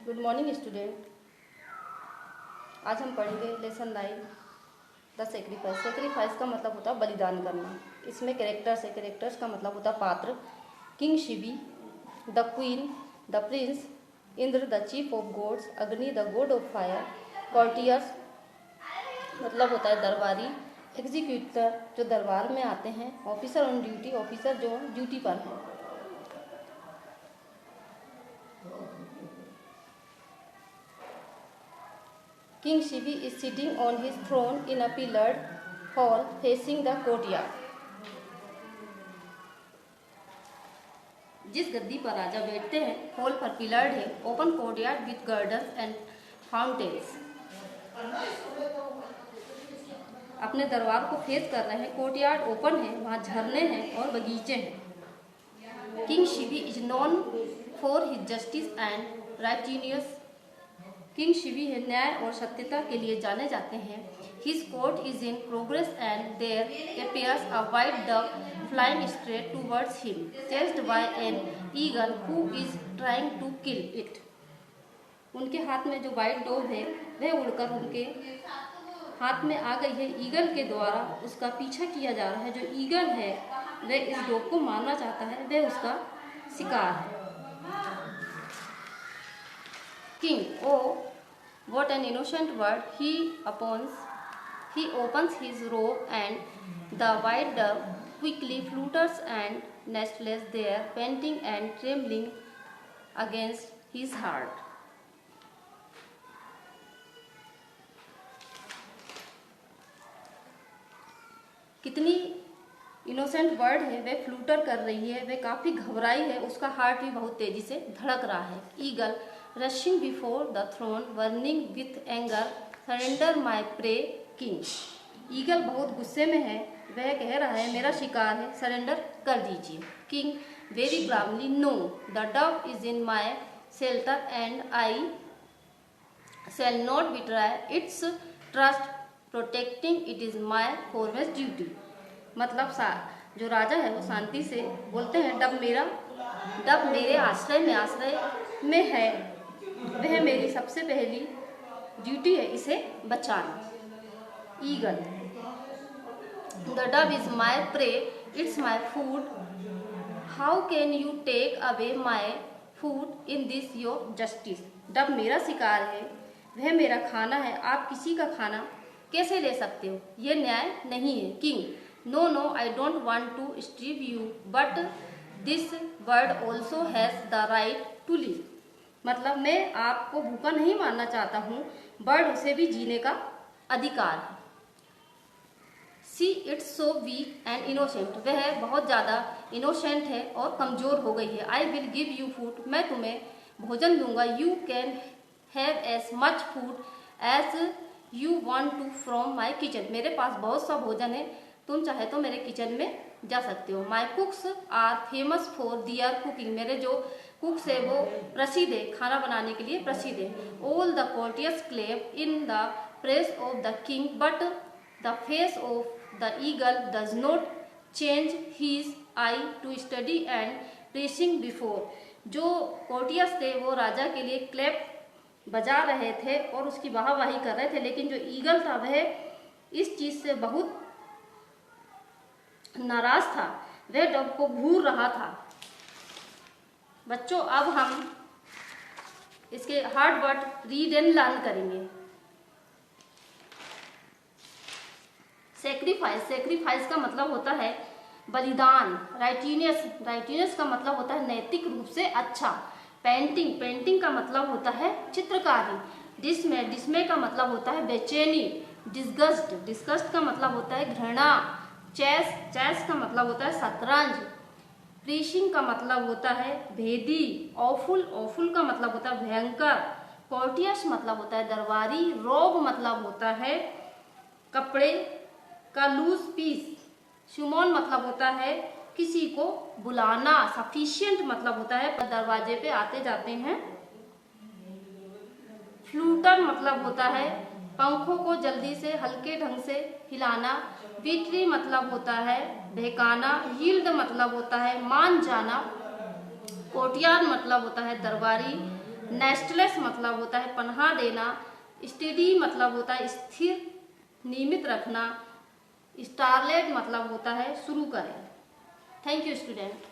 Good morning student. आज हम पढ़ेंगे लेसन 9 द सेक्रीफाइस। सेक्रीफाइस का मतलब होता है बलिदान करना। इसमें कैरेक्टर्स है। कैरेक्टर्स का मतलब होता है पात्र। King Shivi, the queen, the prince, Indra the chief of gods, Agni the god of fire, courtiers मतलब होता है दरबारी, एग्जीक्यूटर जो दरबार में आते हैं, ऑफिसर ऑन ड्यूटी ऑफिसर जो ड्यूटी पर है। King Shivi is sitting on his throne in a pillared hall facing the courtyard. जिस गद्दी पर राजा बैठते हैं हॉल पर पिलर्ड है, open courtyard with gardens and fountains. अपने दरबार को फेस कर रहे हैं, कोर्टयार्ड ओपन है, वहाँ झरने हैं और बगीचे हैं। King Shivi is known for his justice and righteous. King Shivi है न्याय और सत्यता के लिए जाने जाते हैं। His court is in progress and there appears a white dove flying straight towards him, chased by an eagle who is trying to kill it. उनके हाथ में जो व्हाइट डोव है वह उड़कर उनके हाथ में आ गई है। ईगल के द्वारा उसका पीछा किया जा रहा है। जो ईगल है वह इस डोव को मारना चाहता है, वह उसका शिकार है। King, oh, what an innocent word! He opens his robe, and the white dove quickly flutters and nestles there, panting and trembling against his heart. कितनी इनोसेंट वर्ड है, वह फ्लूटर कर रही है, वह काफी घबराई है, उसका हार्ट भी बहुत तेजी से धड़क रहा है। Eagle rushing before the throne, burning with anger, surrender my prey, king. Eagle बहुत गुस्से में है, वह कह रहा है मेरा शिकार है, सरेंडर कर दीजिए। King very calmly, no, the dove is in my shelter and I shall not betray its trust, protecting it is my foremost duty. मतलब जो राजा है वो शांति से बोलते हैं डब मेरे आश्रय में है, वह मेरी सबसे पहली ड्यूटी है इसे बचाना। Eagle the dove is my prey, it's my food, how can you take away my food in this your justice. Dove मेरा शिकार है, वह मेरा खाना है, आप किसी का खाना कैसे ले सकते हो, यह न्याय नहीं है। King no I don't want to strip you, but this bird also has the right to live. मतलब मैं आपको भूखा नहीं मारना चाहता हूँ, बर्ड उसे भी जीने का अधिकार है। See it's so weak and innocent, वह बहुत ज़्यादा इनोसेंट है और कमज़ोर हो गई है। I will give you food, मैं तुम्हें भोजन दूंगा। You can have as much food as you want to from my kitchen, मेरे पास बहुत सा भोजन है, तुम चाहे तो मेरे किचन में जा सकते हो। My cooks are famous for their cooking, मेरे जो कुक्स है वो प्रसिद्ध है, खाना बनाने के लिए प्रसिद्ध है। All the courtiers claim in the press of the king, but the face of the eagle does not change his eye to study and pressing before. जो कोर्टियर्स थे वो राजा के लिए क्लैप बजा रहे थे और उसकी वाहवाही कर रहे थे, लेकिन जो ईगल था वह इस चीज से बहुत नाराज था, वह डब को घूर रहा था। बच्चों अब हम इसके hard word read and learn करेंगे। सेक्रीफाइस का मतलब होता है बलिदान। राइटिनियस का मतलब होता है नैतिक रूप से अच्छा। पेंटिंग का मतलब होता है चित्रकारी। डिस्मे का मतलब होता है बेचैनी। डिस्गस्ट का मतलब होता है घृणा। चेस का मतलब होता है शतरंज। प्रीशिंग का मतलब होता है भेदी। ऑफुल का मतलब होता है भयंकर। कोर्टियर्स मतलब होता है दरबारी। रोब मतलब होता है कपड़े का लूज पीस। सुमोन मतलब होता है किसी को बुलाना। सफिशिएंट मतलब होता है दरवाजे पे आते जाते हैं। फ्लूटर मतलब होता है पंखों को जल्दी से हल्के ढंग से हिलाना। विट्री मतलब होता है बहकाना। यील्ड मतलब होता है मान जाना। कोर्टियार्ड मतलब होता है दरबारी। नेस्टलेस मतलब होता है पनाह देना, स्टेडी मतलब होता है स्थिर नियमित रखना, स्टारलेट मतलब होता है शुरू करें। Thank you student.